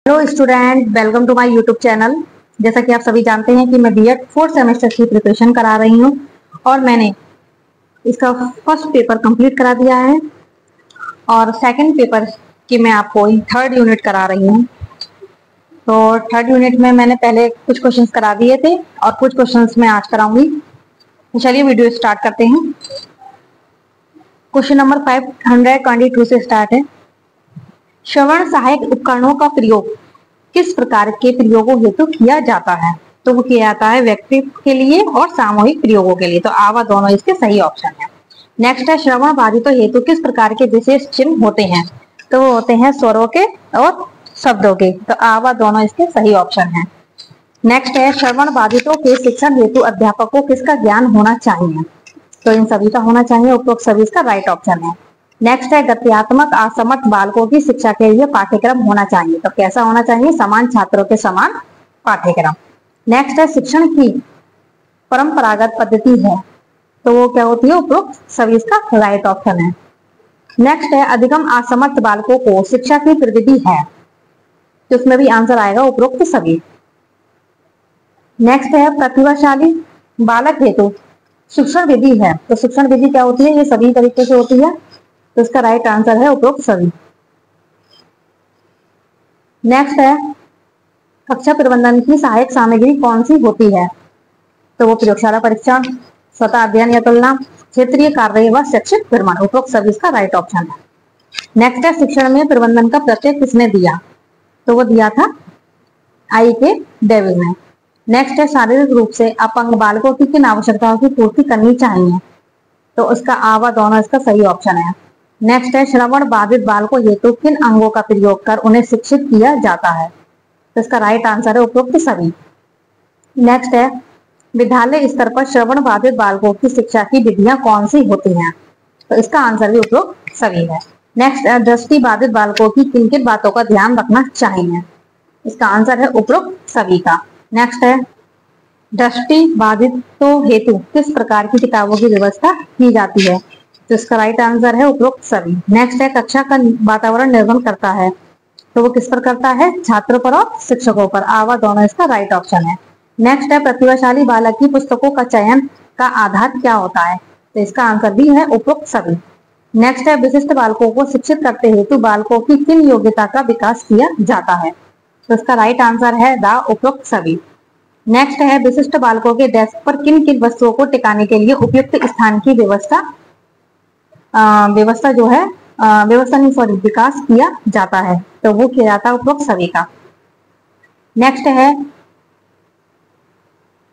Hello student, welcome to my YouTube channel. जैसा कि आप सभी जानते हैं कि मैं बीएड 4th सेमेस्टर की प्रिपरेशन करा रही हूँ और मैंने इसका फर्स्ट पेपर कंप्लीट करा दिया है और सेकंड पेपर की मैं आपको थर्ड यूनिट करा रही हूँ। तो थर्ड यूनिट में मैंने पहले कुछ क्वेश्चंस करा दिए थे और कुछ क्वेश्चंस मैं आज कराऊंगी। तो चलिए वीडियो स्टार्ट करते हैं। क्वेश्चन नंबर 522 से स्टार्ट है। श्रवण सहायक उपकरणों का प्रयोग किस प्रकार के प्रयोगों हेतु किया जाता है? तो वो किया जाता है व्यक्ति के लिए और सामूहिक प्रयोगों के लिए। तो आवा दोनों इसके सही ऑप्शन है। नेक्स्ट है श्रवण बाधितों हेतु किस प्रकार के विशेष चिन्ह होते हैं? तो वो होते हैं स्वरों के और शब्दों के। तो आवा दोनों इसके सही ऑप्शन है। नेक्स्ट है श्रवण बाधितों के शिक्षण हेतु अध्यापक को किसका ज्ञान होना चाहिए? तो इन सभी का होना चाहिए। उपरोक्त सभी इसका राइट ऑप्शन है। नेक्स्ट है गत्यात्मक असमर्थ बालकों की शिक्षा के लिए पाठ्यक्रम होना चाहिए। तो कैसा होना चाहिए? समान छात्रों के समान पाठ्यक्रम। नेक्स्ट है शिक्षण की परंपरागत पद्धति है। तो वो क्या होती है? उपरोक्त सभी इसका राइट ऑप्शन है। नेक्स्ट है अधिगम असमर्थ बालकों को शिक्षा की प्रविधि है। तो उसमें भी आंसर आएगा उपरोक्त सभी। नेक्स्ट है प्रतिभाशाली बालक हेतु शिक्षण विधि है। तो शिक्षण विधि क्या होती है? ये सभी तरीके से होती है। तो इसका राइट आंसर है उपरोक्त सभी। नेक्स्ट है कक्षा प्रबंधन की सहायक सामग्री कौन सी होती है? तो वो प्रयोगशाला परीक्षण, स्वतः अध्ययन या तुलना, क्षेत्रीय कार्य व शैक्षिक भ्रमण। उपरोक्त सभी इसका राइट ऑप्शन है। नेक्स्ट है शिक्षण में प्रबंधन का प्रत्यय किसने दिया? तो वो दिया था I.K. डेविल ने। नेक्स्ट है शारीरिक रूप से अपंग बालकों की किन आवश्यकताओं की पूर्ति करनी चाहिए? तो उसका आवा दोनों इसका सही ऑप्शन है। नेक्स्ट है श्रवण बाधित बालकों हेतु किन अंगों का प्रयोग कर उन्हें शिक्षित किया जाता है? तो इसका राइट आंसर है उपरोक्त सभी। नेक्स्ट है विद्यालय स्तर पर श्रवण बाधित बालकों की शिक्षा की विधियां कौन सी होती हैं? तो इसका आंसर भी उपरोक्त सभी है। नेक्स्ट है दृष्टि बाधित बालकों की किन किन बातों का ध्यान रखना चाहिए? इसका आंसर है उपरोक्त सभी का। नेक्स्ट है दृष्टि बाधितों हेतु किस प्रकार की किताबों की व्यवस्था की जाती है? तो इसका राइट आंसर है उपरोक्त सभी। नेक्स्ट है कक्षा का वातावरण निर्भर करता है। तो वो किस पर करता है? छात्रों पर और शिक्षकों पर। आवा दोनों इसका राइट ऑप्शन है। नेक्स्ट है प्रतिभाशाली बालक की पुस्तकों का चयन का आधार क्या होता है? तो इसका आंसर भी है उपरोक्त सभी। नेक्स्ट है विशिष्ट बालकों को शिक्षित करते हेतु बालकों की किन योग्यता का विकास किया जाता है? तो इसका राइट आंसर है द उपरोक्त सभी। नेक्स्ट है विशिष्ट बालकों के डेस्क पर किन किन वस्तुओं को टिकाने के लिए उपयुक्त स्थान की व्यवस्था विकास किया जाता है। तो वो किया जाता है उपरोक्त सभी का। नेक्स्ट है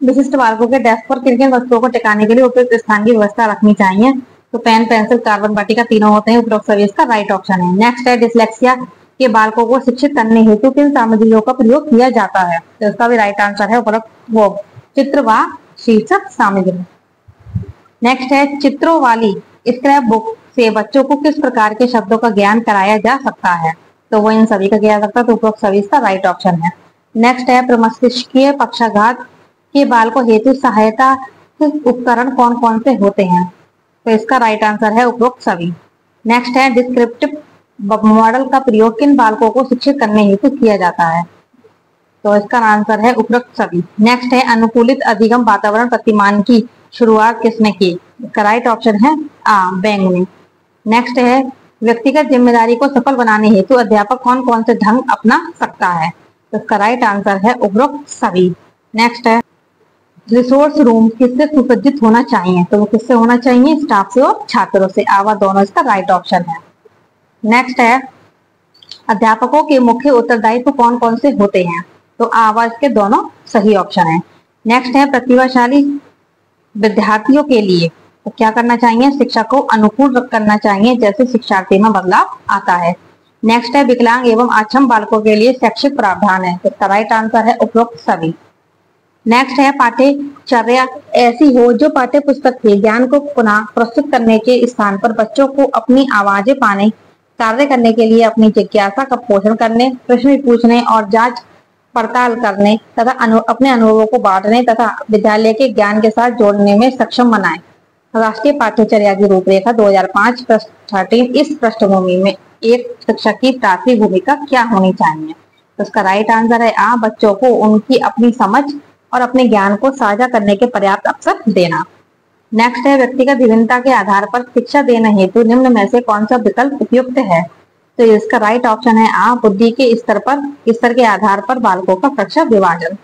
विशिष्ट बालकों के डेस्क पर किन किन वस्तुओं को टिकाने के लिए उपयुक्त स्थान की व्यवस्था रखनी चाहिए? तो पेन, पेंसिल, कार्बन वाटिका तीनों होते हैं। उपरोक्त सभी इसका राइट ऑप्शन है। नेक्स्ट है डिसलेक्सिया के बालकों को शिक्षित करने हेतु किन सामग्रियों का प्रयोग किया जाता है? तो इसका भी राइट आंसर है उपरोक्त वो चित्र व शीर्षक सामग्री। नेक्स्ट है चित्रों वाली स्क्रैप बुक से बच्चों को किस प्रकार के शब्दों का ज्ञान कराया जा सकता है? तो वो इन सभी का किया जा सकता है। तो उपरोक्त सभी इसका राइट ऑप्शन है। नेक्स्ट है प्रमस्तिष्कीय पक्षाघात के बालकों हेतु सहायता उपकरण कौन कौन से होते हैं? तो इसका राइट आंसर है उपरोक्त सभी। नेक्स्ट है डिस्क्रिप्टिव मॉडल का प्रयोग किन बालकों को शिक्षित करने हेतु किया जाता है? तो इसका आंसर है उपरोक्त सभी। नेक्स्ट है अनुकूलित अधिगम वातावरण प्रतिमान की शुरुआत किसने की? इसका राइट ऑप्शन है बेंग ने। नेक्स्ट है व्यक्तिगत जिम्मेदारी को सफल बनाने हेतु अध्यापक कौन कौन से ढंग अपना सकता है? तो इसका राइट आंसर है उपरोक्त सभी। नेक्स्ट है रिसोर्स रूम किससे सुसज्जित होना चाहिए? तो वो किससे होना चाहिए? स्टाफ से और छात्रों से। आवा दोनों इसका राइट ऑप्शन है। नेक्स्ट है अध्यापकों के मुख्य उत्तरदायित्व कौन कौन से होते हैं? तो आवा इसके दोनों सही ऑप्शन है। नेक्स्ट है प्रतिभाशाली विद्यार्थियों के लिए तो क्या करना चाहिए? शिक्षा को अनुकूल करना चाहिए जैसे शिक्षार्थी में बदलाव आता है। नेक्स्ट है विकलांग एवं अक्षम बालकों के लिए शैक्षिक प्रावधान है। तो इसका राइट आंसर है उपरोक्त सभी। नेक्स्ट है पाठ्यचर्या ऐसी हो जो पाठ्य पुस्तक के ज्ञान को पुनः प्रस्तुत करने के स्थान पर बच्चों को अपनी आवाजें पाने, कार्य करने के लिए अपनी जिज्ञासा का पोषण करने, प्रश्न पूछने और जांच पड़ताल करने तथा अपने अनुभवों को बांटने तथा विद्यालय के ज्ञान के साथ जोड़ने में सक्षम बनाए। राष्ट्रीय पाठ्यचर्या की रूपरेखा 2005 पृष्ठ 13 इस पृष्ठभूमि में एक शिक्षक की प्राथमिक भूमिका क्या होनी चाहिए? तो इसका राइट आंसर है आ, बच्चों को उनकी अपनी समझ और अपने ज्ञान को साझा करने के पर्याप्त अवसर देना। नेक्स्ट है व्यक्तिगत विभिन्नता के आधार पर शिक्षा देने हेतु निम्न में से कौन सा विकल्प उपयुक्त है? तो इसका राइट ऑप्शन है आ, बुद्धि के स्तर के आधार पर बालकों का कक्षा विभाजन।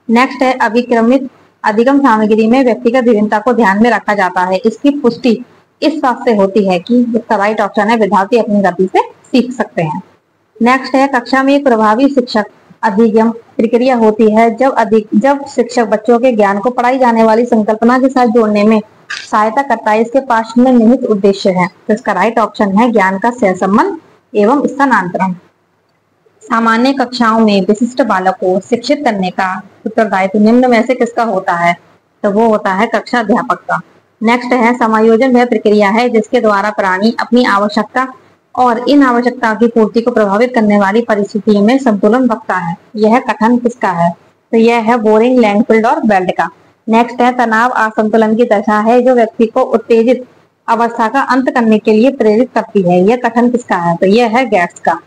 नेक्स्ट है अभिक्रमित अधिगम सामग्री में व्यक्तिगत विभिन्नता को ध्यान में रखा जाता है, इसकी पुष्टि इस बात से होती है कि इसका राइट ऑप्शन है विद्यार्थी अपनी गति से सीख सकते हैं। नेक्स्ट है कक्षा में एक प्रभावी शिक्षक अधिगम प्रक्रिया होती है जब शिक्षक बच्चों के ज्ञान को पढ़ाई जाने वाली संकल्पना के साथ जोड़ने में सहायता करता है, इसके पास में निहित उद्देश्य है। तो इसका राइट ऑप्शन है ज्ञान का सहसंबंध एवं स्थानांतरण। सामान्य कक्षाओं में विशिष्ट बालक को शिक्षित करने का उत्तरदायित्व निम्न में से किसका होता है? तो वो होता है कक्षा अध्यापक का। नेक्स्ट है समायोजन वह प्रक्रिया है जिसके द्वारा प्राणी अपनी आवश्यकता और इन आवश्यकताओं की पूर्ति को प्रभावित करने वाली परिस्थितियों में संतुलन रखता है। यह कथन किसका है? तो यह है बोरिंग, लैंगफील्ड और बेल्ट का। नेक्स्ट है तनाव असंतुलन की दशा है जो व्यक्ति को उत्तेजित अवस्था का अंत करने के लिए प्रेरित करती है। यह कथन किसका है? तो यह है गेट्स का।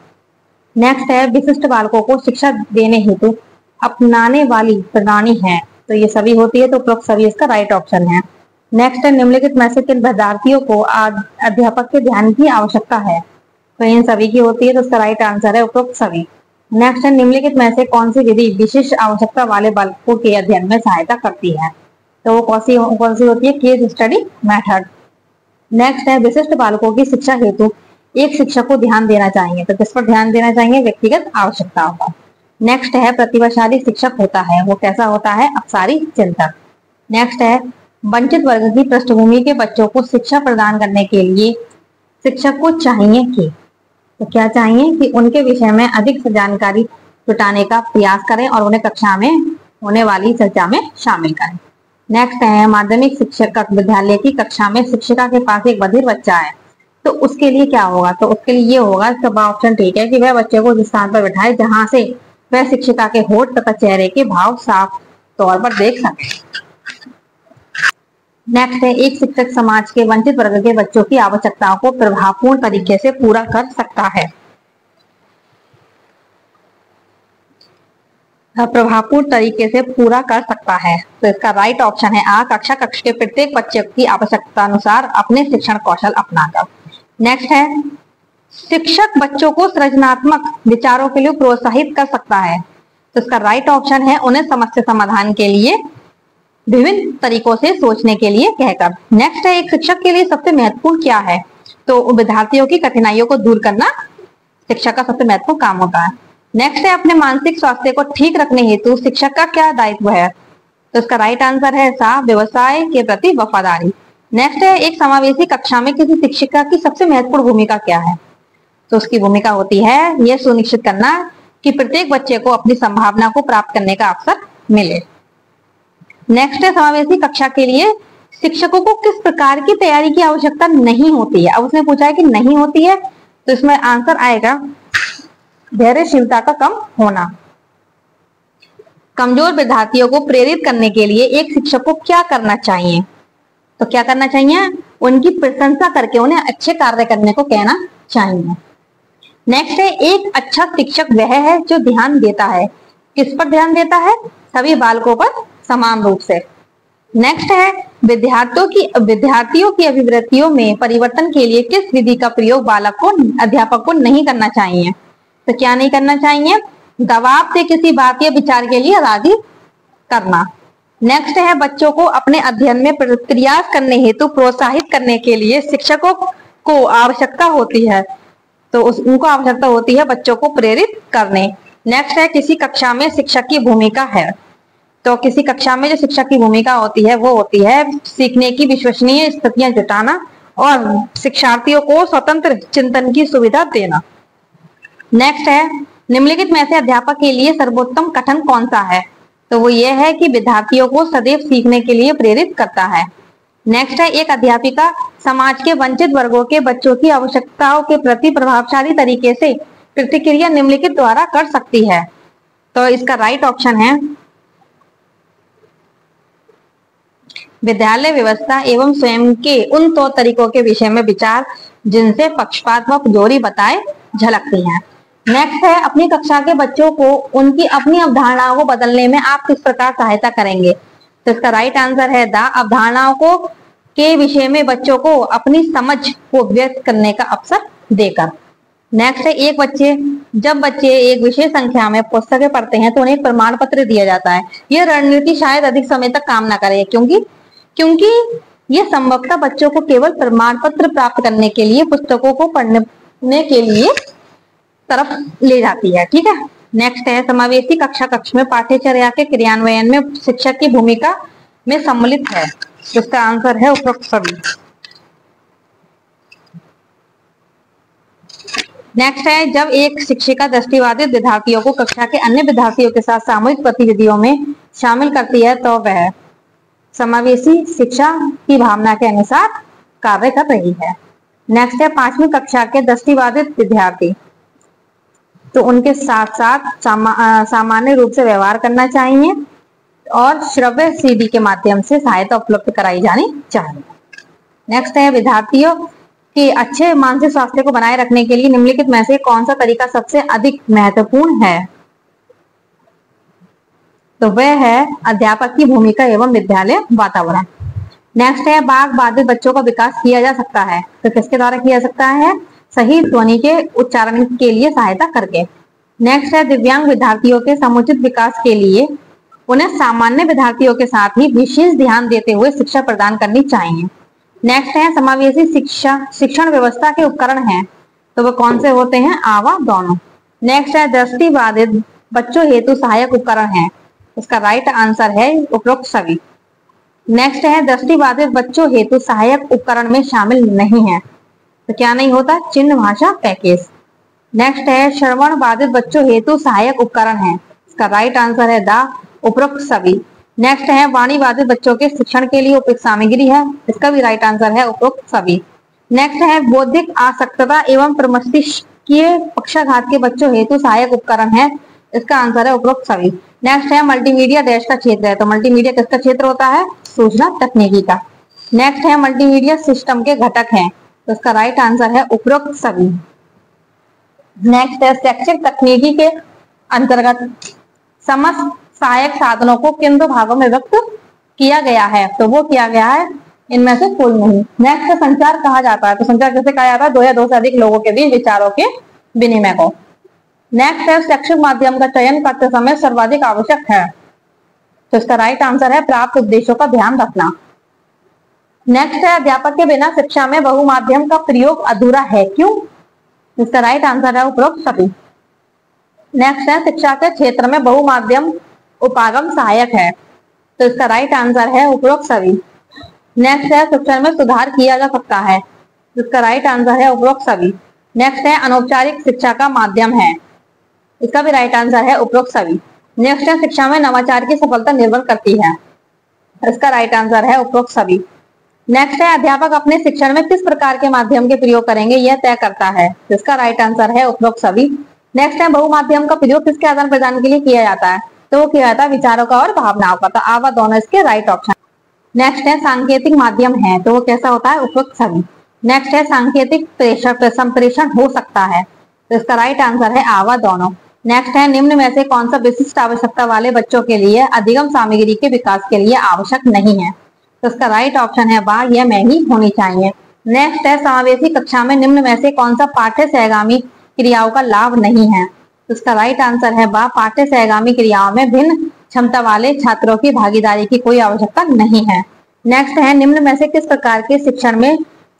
नेक्स्ट है विशिष्ट बालकों को शिक्षा देने हेतु अपनाने वाली प्रणाली है। तो ये सभी होती है, तो उपरोक्त सभी इसका राइट ऑप्शन है। नेक्स्ट है निम्नलिखित में से किन विद्यार्थियों को अध्यापक के ध्यान की आवश्यकता है? तो इन सभी की होती है, तो इसका राइट आंसर है उपरोक्त सभी। नेक्स्ट है निम्नलिखित में से कौन सी विधि विशिष्ट आवश्यकता वाले बालकों के अध्ययन में सहायता करती है? तो वो कौन सी होती है? Case study method. नेक्स्ट है विशिष्ट बालकों की शिक्षा हेतु एक शिक्षक को ध्यान देना चाहिए। तो किस पर ध्यान देना चाहिए? व्यक्तिगत आवश्यकताओं पर। नेक्स्ट है प्रतिभाशाली शिक्षक होता है, वो कैसा होता है? अपसारी चिंतक। नेक्स्ट है वंचित वर्ग की पृष्ठभूमि के बच्चों को शिक्षा प्रदान करने के लिए शिक्षक को चाहिए कि, तो क्या चाहिए कि उनके विषय में अधिक से जानकारी जुटाने का प्रयास करें और उन्हें कक्षा में होने वाली चर्चा में शामिल करें। नेक्स्ट है माध्यमिक शिक्षक विद्यालय की कक्षा में शिक्षिका के पास एक बधिर बच्चा है, तो उसके लिए क्या होगा? तो उसके लिए ये होगा, सब ऑप्शन ठीक है, कि वह बच्चे को जिस स्थान पर बिठाए जहां से वह शिक्षिका के होठ तथा चेहरे के भाव साफ तौर पर देख सके। नेक्स्ट है एक शिक्षक समाज के वंचित वर्ग के बच्चों की आवश्यकताओं को प्रभावपूर्ण तरीके से पूरा कर सकता है। प्रभावपूर्ण तरीके से पूरा कर सकता है, तो इसका राइट ऑप्शन है आ, कक्ष के प्रत्येक बच्चे की आवश्यकता अनुसार अपने शिक्षण कौशल अपनाकर। नेक्स्ट है शिक्षक बच्चों को सृजनात्मक विचारों के लिए प्रोत्साहित कर सकता है, तो इसका राइट ऑप्शन है उन्हें समस्या समाधान के लिए विभिन्न तरीकों से सोचने के लिए कहकर। नेक्स्ट है एक शिक्षक के लिए सबसे महत्वपूर्ण क्या है? तो विद्यार्थियों की कठिनाइयों को दूर करना शिक्षक का सबसे महत्वपूर्ण काम होता है। नेक्स्ट है अपने मानसिक स्वास्थ्य को ठीक रखने हेतु शिक्षक का क्या दायित्व है? तो इसका राइट आंसर है सा, व्यवसाय के प्रति वफादारी। नेक्स्ट है एक समावेशी कक्षा में किसी शिक्षिका की सबसे महत्वपूर्ण भूमिका क्या है? तो उसकी भूमिका होती है यह सुनिश्चित करना कि प्रत्येक बच्चे को अपनी संभावना को प्राप्त करने का अवसर मिले। नेक्स्ट है समावेशी कक्षा के लिए शिक्षकों को किस प्रकार की तैयारी की आवश्यकता नहीं होती है? अब उसने पूछा है कि नहीं होती है, तो इसमें आंसर आएगा धैर्यशीलता का कम होना। कमजोर विद्यार्थियों को प्रेरित करने के लिए एक शिक्षक को क्या करना चाहिए? तो क्या करना चाहिए? उनकी प्रशंसा करके उन्हें अच्छे कार्य करने को कहना चाहिए। नेक्स्ट है एक अच्छा शिक्षक वह है जो ध्यान देता है। किस पर ध्यान देता है? सभी बालकों पर समान रूप से। नेक्स्ट है विद्यार्थियों की अभिवृत्तियों में परिवर्तन के लिए किस विधि का प्रयोग अध्यापक को नहीं करना चाहिए? तो क्या नहीं करना चाहिए? दबाव से किसी बात या विचार के लिए राजी करना। नेक्स्ट है बच्चों को अपने अध्ययन में प्रयास करने हेतु प्रोत्साहित करने के लिए शिक्षकों को आवश्यकता होती है, तो उनको आवश्यकता होती है बच्चों को प्रेरित करने। नेक्स्ट है किसी कक्षा में शिक्षक की भूमिका है, तो किसी कक्षा में जो शिक्षक की भूमिका होती है वो होती है सीखने की विश्वसनीय स्थितियां जुटाना और शिक्षार्थियों को स्वतंत्र चिंतन की सुविधा देना। नेक्स्ट है निम्नलिखित में से अध्यापक के लिए सर्वोत्तम कथन कौन सा है? तो वो ये है कि विद्यार्थियों को सदैव सीखने के लिए प्रेरित करता है। नेक्स्ट है एक अध्यापिका समाज के वंचित वर्गों के बच्चों की आवश्यकताओं के प्रति प्रभावशाली तरीके से प्रतिक्रिया निम्नलिखित द्वारा कर सकती है, तो इसका राइट ऑप्शन है विद्यालय व्यवस्था एवं स्वयं के उन तौर तरीकों के विषय में विचार जिनसे पक्षपात व जोरी बताए झलकती हैं। नेक्स्ट है, अपनी कक्षा के बच्चों को उनकी अपनी अवधारणाओं को बदलने में आप किस प्रकार सहायता करेंगे? तो इसका राइट आंसर है द अवधारणाओं को के विषय में बच्चों को अपनी समझ को व्यक्त करने का अवसर देकर। नेक्स्ट है, जब बच्चे एक विशेष संख्या में पुस्तकें पढ़ते हैं तो उन्हें एक प्रमाण पत्र दिया जाता है। यह रणनीति शायद अधिक समय तक काम ना करे, क्योंकि यह संभवतः बच्चों को केवल प्रमाण पत्र प्राप्त करने के लिए पुस्तकों को पढ़ने के लिए तरफ ले जाती है। ठीक है। नेक्स्ट है, समावेशी कक्ष में पाठ्यचर्या के क्रियान्वयन में शिक्षक की भूमिका में सम्मिलित है। इसका आंसर है उपरोक्त सभी। नेक्स्ट है, जब एक शिक्षिका दृष्टिबाधित विद्यार्थियों को कक्षा के अन्य विद्यार्थियों के साथ सामूहिक गतिविधियों में शामिल करती है तो वह समावेशी शिक्षा की भावना के अनुसार कार्य कर रही है। नेक्स्ट है, 5वीं कक्षा के दृष्टिबाधित विद्यार्थी तो उनके साथ साथ सामान्य रूप से व्यवहार करना चाहिए और श्रव्य सीडी के माध्यम से सहायता उपलब्ध कराई जानी चाहिए। नेक्स्ट है, विद्यार्थियों के अच्छे मानसिक स्वास्थ्य को बनाए रखने के लिए निम्नलिखित में से कौन सा तरीका सबसे अधिक महत्वपूर्ण है? तो वह है अध्यापक की भूमिका एवं विद्यालय वातावरण। नेक्स्ट है, बाघ बाधित बच्चों का विकास किया जा सकता है तो किसके द्वारा किया जा सकता है? सही ध्वनि के उच्चारण के लिए सहायता करके। नेक्स्ट है, दिव्यांग विद्यार्थियों के समुचित विकास के लिए उन्हें सामान्य विद्यार्थियों के साथ ही विशेष ध्यान देते हुए शिक्षा प्रदान करनी चाहिए। नेक्स्ट है, समावेशी शिक्षण व्यवस्था के उपकरण हैं तो वह कौन से होते हैं? आवा दोनों। नेक्स्ट है, दृष्टिबाधित बच्चों हेतु सहायक उपकरण हैं। इसका राइट आंसर है उपरोक्त सभी। नेक्स्ट है, दृष्टिबाधित बच्चों हेतु सहायक उपकरण में शामिल नहीं है तो क्या नहीं होता? चिन्ह भाषा पैकेज। नेक्स्ट है, श्रवण बाधित बच्चों हेतु सहायक उपकरण है। इसका राइट आंसर है द उपरोक्त सभी। नेक्स्ट है, वाणी बाधित बच्चों के शिक्षण के लिए उपयुक्त सामग्री है। इसका भी राइट आंसर है उपरोक्त सभी। नेक्स्ट है, बौद्धिक आसक्तता एवं प्रमस्तिष्कीय पक्षाघात के बच्चों हेतु सहायक उपकरण है। इसका आंसर है उपरोक्त सभी। नेक्स्ट है, मल्टीमीडिया देश का क्षेत्र है तो मल्टीमीडिया किसका क्षेत्र होता है? सूचना तकनीकी का। नेक्स्ट है, मल्टीमीडिया सिस्टम के घटक हैं तो इसका राइट आंसर है उपरोक्त सभी। नेक्स्ट है, शैक्षिक तकनीकी के अंतर्गत समस्त सहायक साधनों को किन दो भागों में व्यक्त किया गया है? तो वो किया गया है इनमें से कोई नहीं। नेक्स्ट है, संचार कहा जाता है तो संचार कैसे कहा जाता है? दो या दो से अधिक लोगों के बीच विचारों के विनिमय को। नेक्स्ट है, शैक्षिक माध्यम का चयन करते समय सर्वाधिक आवश्यक है तो इसका राइट आंसर है प्राप्त उद्देश्यों का ध्यान रखना। नेक्स्ट है, अध्यापक के बिना शिक्षा में बहुमाध्यम का प्रयोग अधूरा है, क्यों? इसका राइट आंसर है उपरोक्त सभी। नेक्स्ट है, शिक्षा के क्षेत्र में बहुमाध्यम उपागम सहायक है तो इसका राइट आंसर है उपरोक्त सभी। नेक्स्ट है, शिक्षण में सुधार किया जा सकता है इसका राइट आंसर है उपरोक्त सभी। नेक्स्ट है, अनौपचारिक शिक्षा का माध्यम है। इसका भी राइट आंसर है उपरोक्त सभी। नेक्स्ट है, शिक्षा में नवाचार की सफलता निर्भर करती है। इसका राइट आंसर है उपरोक्त सभी। नेक्स्ट है, अध्यापक अपने शिक्षण में किस प्रकार के माध्यम के प्रयोग करेंगे यह तय करता है। इसका राइट आंसर है उपरोक्त सभी। नेक्स्ट है, बहुमाध्यम का प्रयोग किसके आदान प्रदान के लिए किया जाता है? तो वो किया जाता है विचारों का और भावनाओं का। तो आवा दोनों इसके राइट ऑप्शन। नेक्स्ट है, सांकेतिक माध्यम है तो वो कैसा होता है? उपरोक्त सभी। नेक्स्ट है, सांकेतिक संप्रेषण हो सकता है तो इसका राइट आंसर है आवा दोनों। नेक्स्ट है, निम्न में से कौन सा विशिष्ट आवश्यकता वाले बच्चों के लिए अधिगम सामग्री के विकास के लिए आवश्यक नहीं है? तो इसका राइट ऑप्शन है बा, यह महंगी होनी चाहिए। नेक्स्ट है, समावेशी कक्षा में निम्न में से कौन सा पाठ्य सहगामी क्रियाओं का लाभ नहीं है? तो इसका राइट आंसर है बा, पाठ्य सहगामी क्रियाओं में भिन्न क्षमता वाले छात्रों की भागीदारी की कोई आवश्यकता नहीं है। नेक्स्ट है, निम्न में से किस प्रकार के शिक्षण में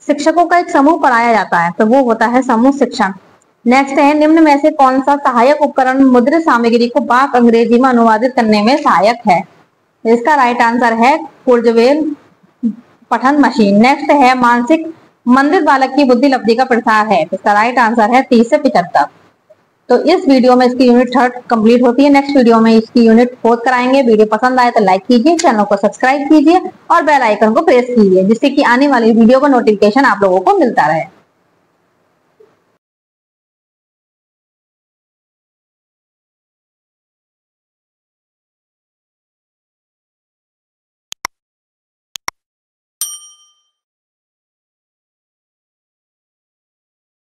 शिक्षकों का एक समूह पढ़ाया जाता है? तो वो होता है समूह शिक्षण। नेक्स्ट है, निम्न में से कौन सा सहायक उपकरण मुद्रित सामग्री को बाक अंग्रेजी में अनुवादित करने में सहायक है? इसका राइट आंसर है कुर्जवेल पठन मशीन। नेक्स्ट है, मानसिक मंदित बालक की बुद्धि लब्धि का प्रसार है। इसका राइट आंसर है 30 से 75। तो इस वीडियो में इसकी यूनिट 3 कंप्लीट होती है। नेक्स्ट वीडियो में इसकी यूनिट 4 कराएंगे। वीडियो पसंद आए तो लाइक कीजिए, चैनल को सब्सक्राइब कीजिए और बेल आइकन को प्रेस कीजिए जिससे कि आने वाली वीडियो का नोटिफिकेशन आप लोगों को मिलता रहे।